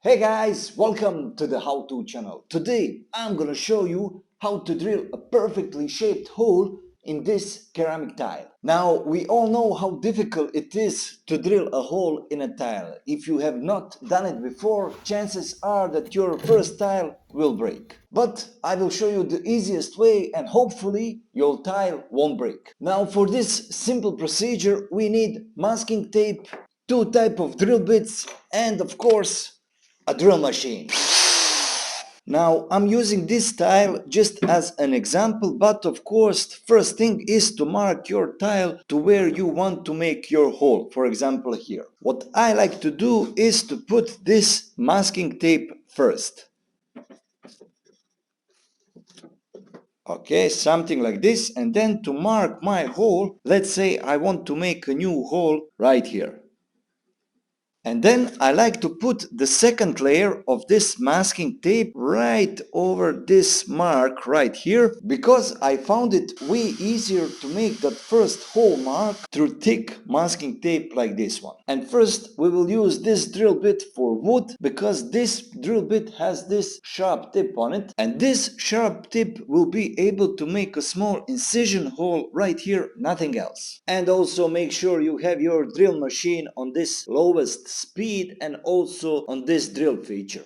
Hey guys, welcome to the how-to channel. Today I'm gonna show you how to drill a perfectly shaped hole in this ceramic tile. Now we all know how difficult it is to drill a hole in a tile. If you have not done it before, chances are that your first tile will break. But I will show you the easiest way and hopefully your tile won't break. Now for this simple procedure we need masking tape, two types of drill bits, and of course a drill machine. Now I'm using this tile just as an example, but of course first thing is to mark your tile to where you want to make your hole, for example here. What I like to do is to put this masking tape first. Okay, something like this, and then to mark my hole, let's say I want to make a new hole right here. And then I like to put the second layer of this masking tape right over this mark right here, because I found it way easier to make that first hole mark through thick masking tape like this one. And first we will use this drill bit for wood, because this drill bit has this sharp tip on it, and this sharp tip will be able to make a small incision hole right here, nothing else. And also make sure you have your drill machine on this lowest speed and also on this drill feature.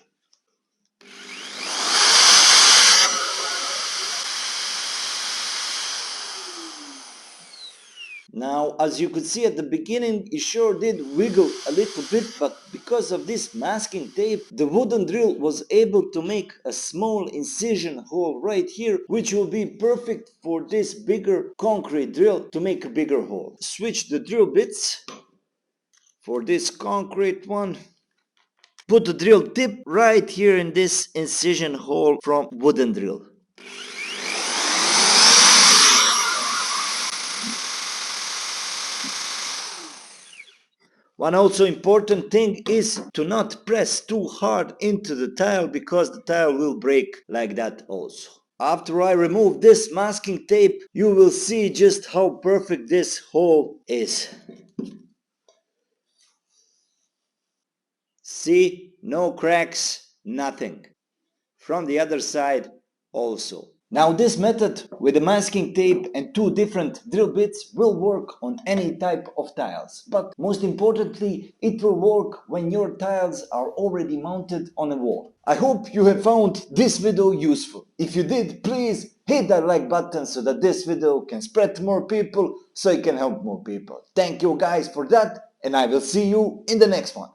Now, as you could see at the beginning, it sure did wiggle a little bit, but because of this masking tape, the wooden drill was able to make a small incision hole right here, which will be perfect for this bigger concrete drill to make a bigger hole. Switch the drill bits for this concrete one. Put the drill tip right here in this incision hole from wooden drill. One also important thing is to not press too hard into the tile, because the tile will break like that also. After I remove this masking tape, you will see just how perfect this hole is. See, no cracks, nothing. From the other side also. Now this method with the masking tape and two different drill bits will work on any type of tiles, but most importantly it will work when your tiles are already mounted on a wall. I hope you have found this video useful. If you did, please hit that like button so that this video can spread to more people, so it can help more people. Thank you guys for that, and I will see you in the next one.